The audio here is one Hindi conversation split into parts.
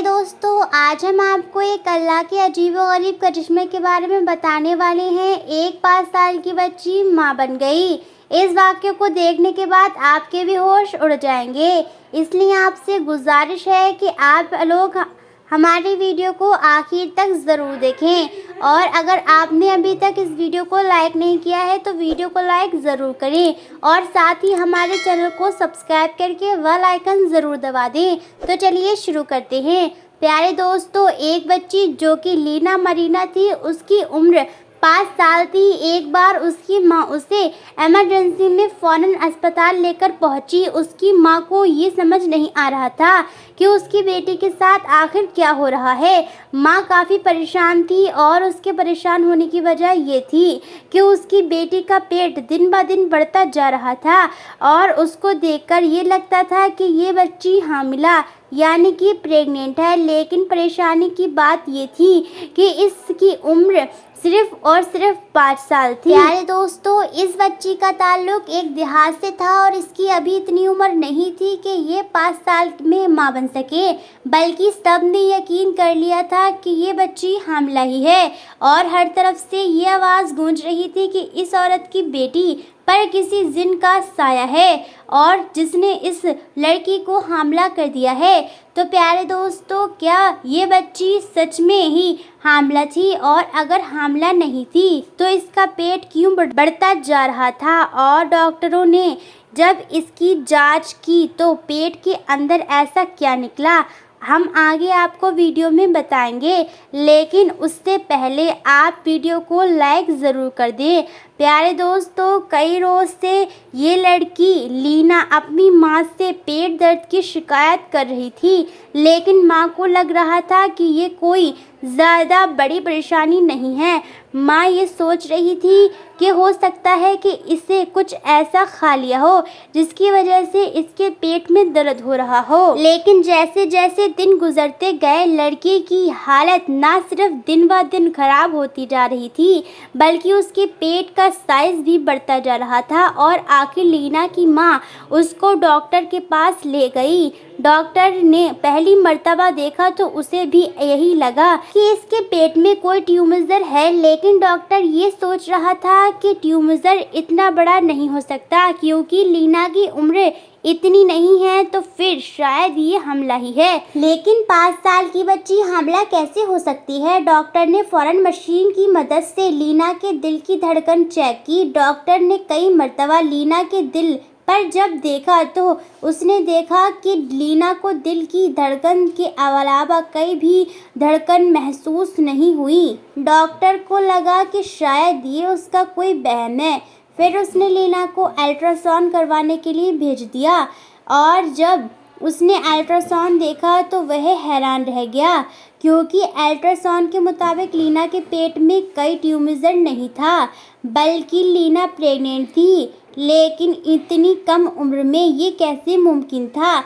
प्यारे दोस्तों, आज हम आपको एक अल्लाह के अजीबो-गरीब करिश्मे के बारे में बताने वाले हैं। एक 5 साल की बच्ची माँ बन गई। इस वाक़ये को देखने के बाद आपके भी होश उड़ जाएंगे। इसलिए आपसे गुजारिश है कि आप लोग हमारी वीडियो को आखिर तक ज़रूर देखें और अगर आपने अभी तक इस वीडियो को लाइक नहीं किया है तो वीडियो को लाइक ज़रूर करें और साथ ही हमारे चैनल को सब्सक्राइब करके बेल आइकन ज़रूर दबा दें। तो चलिए शुरू करते हैं। प्यारे दोस्तों, एक बच्ची जो कि लीना मरीना थी, उसकी उम्र 5 साल थी। एक बार उसकी माँ उसे इमरजेंसी में फ़ौरन अस्पताल लेकर पहुंची। उसकी माँ को ये समझ नहीं आ रहा था कि उसकी बेटी के साथ आखिर क्या हो रहा है। माँ काफ़ी परेशान थी और उसके परेशान होने की वजह ये थी कि उसकी बेटी का पेट दिन ब दिन बढ़ता जा रहा था और उसको देखकर ये लगता था कि ये बच्ची हामिला यानी कि प्रेग्नेंट है। लेकिन परेशानी की बात ये थी कि इसकी उम्र सिर्फ और सिर्फ 5 साल थी। प्यारे दोस्तों, इस बच्ची का ताल्लुक एक देहात से था और इसकी अभी इतनी उम्र नहीं थी कि ये 5 साल में माँ बन सके, बल्कि सब ने यकीन कर लिया था कि ये बच्ची हामिला ही है। और हर तरफ से ये आवाज़ गूंज रही थी कि इस औरत की बेटी पर किसी जिन का साया है और जिसने इस लड़की को हामिला कर दिया है। तो प्यारे दोस्तों, क्या ये बच्ची सच में ही हामिला थी? और अगर हामिला नहीं थी तो इसका पेट क्यों बढ़ता जा रहा था? और डॉक्टरों ने जब इसकी जांच की तो पेट के अंदर ऐसा क्या निकला, हम आगे आपको वीडियो में बताएंगे। लेकिन उससे पहले आप वीडियो को लाइक ज़रूर कर दें। प्यारे दोस्तों, कई रोज़ से ये लड़की लीना अपनी माँ से पेट दर्द की शिकायत कर रही थी, लेकिन माँ को लग रहा था कि ये कोई ज़्यादा बड़ी परेशानी नहीं है। माँ ये सोच रही थी कि हो सकता है कि इसे कुछ ऐसा खा लिया हो जिसकी वजह से इसके पेट में दर्द हो रहा हो। लेकिन जैसे जैसे दिन गुजरते गए, लड़की की हालत ना सिर्फ दिन ब दिन खराब होती जा रही थी, बल्कि उसके पेट का साइज भी बढ़ता जा रहा था। और आखिर लीना की माँ उसको डॉक्टर के पास ले गई। डॉक्टर ने पहली मर्तबा देखा तो उसे भी यही लगा कि इसके पेट में कोई ट्यूमर है, लेकिन डॉक्टर ये सोच रहा था कि ट्यूमर इतना बड़ा नहीं हो सकता क्योंकि लीना की उम्र इतनी नहीं है, तो फिर शायद ये हामिला ही है। लेकिन 5 साल की बच्ची हामिला कैसे हो सकती है? डॉक्टर ने फ़ौरन मशीन की मदद से लीना के दिल की धड़कन चेक की। डॉक्टर ने कई मर्तबा लीना के दिल पर जब देखा तो उसने देखा कि लीना को दिल की धड़कन के अलावा कहीं भी धड़कन महसूस नहीं हुई। डॉक्टर को लगा कि शायद ये उसका कोई वहम है। फिर उसने लीना को अल्ट्रासाउंड करवाने के लिए भेज दिया और जब उसने अल्ट्रासाउंड देखा तो वह हैरान रह गया क्योंकि अल्ट्रासाउंड के मुताबिक लीना के पेट में कोई ट्यूमर नहीं था, बल्कि लीना प्रेग्नेंट थी। लेकिन इतनी कम उम्र में ये कैसे मुमकिन था?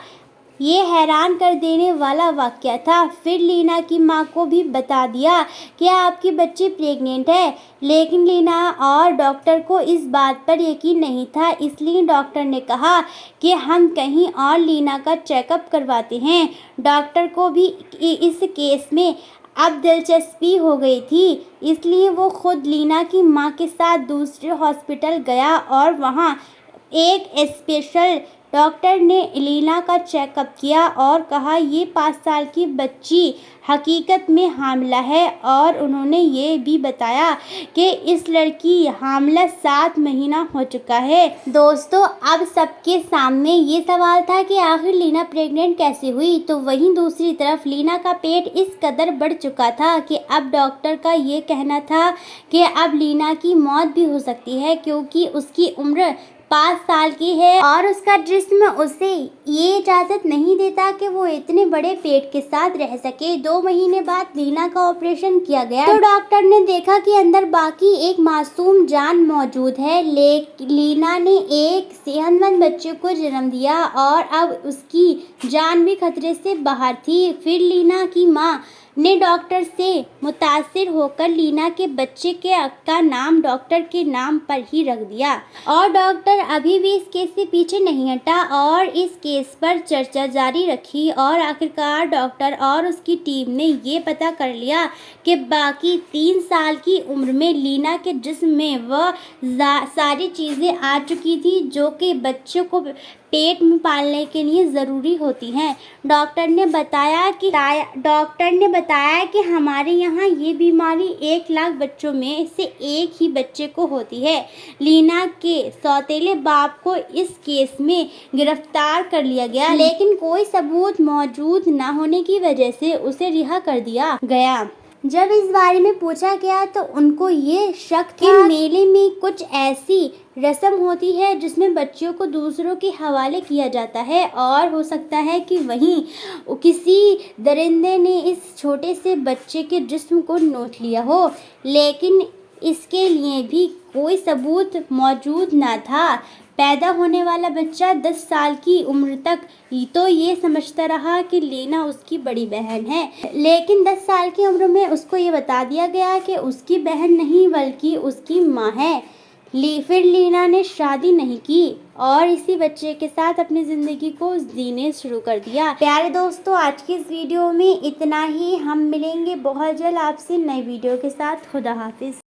ये हैरान कर देने वाला वाक़या था। फिर लीना की माँ को भी बता दिया कि आपकी बच्ची प्रेग्नेंट है, लेकिन लीना और डॉक्टर को इस बात पर यकीन नहीं था। इसलिए डॉक्टर ने कहा कि हम कहीं और लीना का चेकअप करवाते हैं। डॉक्टर को भी इस केस में अब दिलचस्पी हो गई थी, इसलिए वो खुद लीना की माँ के साथ दूसरे हॉस्पिटल गया और वहाँ एक स्पेशल डॉक्टर ने लीना का चेकअप किया और कहा ये 5 साल की बच्ची हकीकत में हामिला है। और उन्होंने ये भी बताया कि इस लड़की हामिला 7 महीना हो चुका है। दोस्तों, अब सबके सामने ये सवाल था कि आखिर लीना प्रेग्नेंट कैसे हुई? तो वहीं दूसरी तरफ लीना का पेट इस कदर बढ़ चुका था कि अब डॉक्टर का ये कहना था कि अब लीना की मौत भी हो सकती है क्योंकि उसकी उम्र 5 साल की है और उसका जिस्म उसे ये इजाज़त नहीं देता कि वो इतने बड़े पेट के साथ रह सके। 2 महीने बाद लीना का ऑपरेशन किया गया तो डॉक्टर ने देखा कि अंदर बाकी एक मासूम जान मौजूद है। लीना ने एक सेहतमंद बच्चे को जन्म दिया और अब उसकी जान भी खतरे से बाहर थी। फिर लीना की माँ ने डॉक्टर से मुतासिर होकर लीना के बच्चे का नाम डॉक्टर के नाम पर ही रख दिया। और डॉक्टर अभी भी इस केस से पीछे नहीं हटा और इस केस पर चर्चा जारी रखी और आखिरकार डॉक्टर और उसकी टीम ने ये पता कर लिया कि बाकी 3 साल की उम्र में लीना के जिस्म में वह सारी चीज़ें आ चुकी थी जो कि बच्चों को पेट में पालने के लिए ज़रूरी होती हैं। डॉक्टर ने बताया कि हमारे यहाँ ये बीमारी 1 लाख बच्चों में से एक ही बच्चे को होती है। लीना के सौतेले बाप को इस केस में गिरफ्तार कर लिया गया, लेकिन कोई सबूत मौजूद न होने की वजह से उसे रिहा कर दिया गया। जब इस बारे में पूछा गया तो उनको ये शक था कि मेले में कुछ ऐसी रस्म होती है जिसमें बच्चियों को दूसरों के हवाले किया जाता है और हो सकता है कि वहीं किसी दरिंदे ने इस छोटे से बच्चे के जिस्म को नोच लिया हो, लेकिन इसके लिए भी कोई सबूत मौजूद न था। पैदा होने वाला बच्चा 10 साल की उम्र तक तो ये समझता रहा कि लीना उसकी बड़ी बहन है, लेकिन 10 साल की उम्र में उसको ये बता दिया गया कि उसकी बहन नहीं बल्कि उसकी माँ है। फिर लीना ने शादी नहीं की और इसी बच्चे के साथ अपनी ज़िंदगी को जीने शुरू कर दिया। प्यारे दोस्तों, आज की इस वीडियो में इतना ही। हम मिलेंगे बहुत जल्द आपसे नई वीडियो के साथ। खुदा हाफिज़।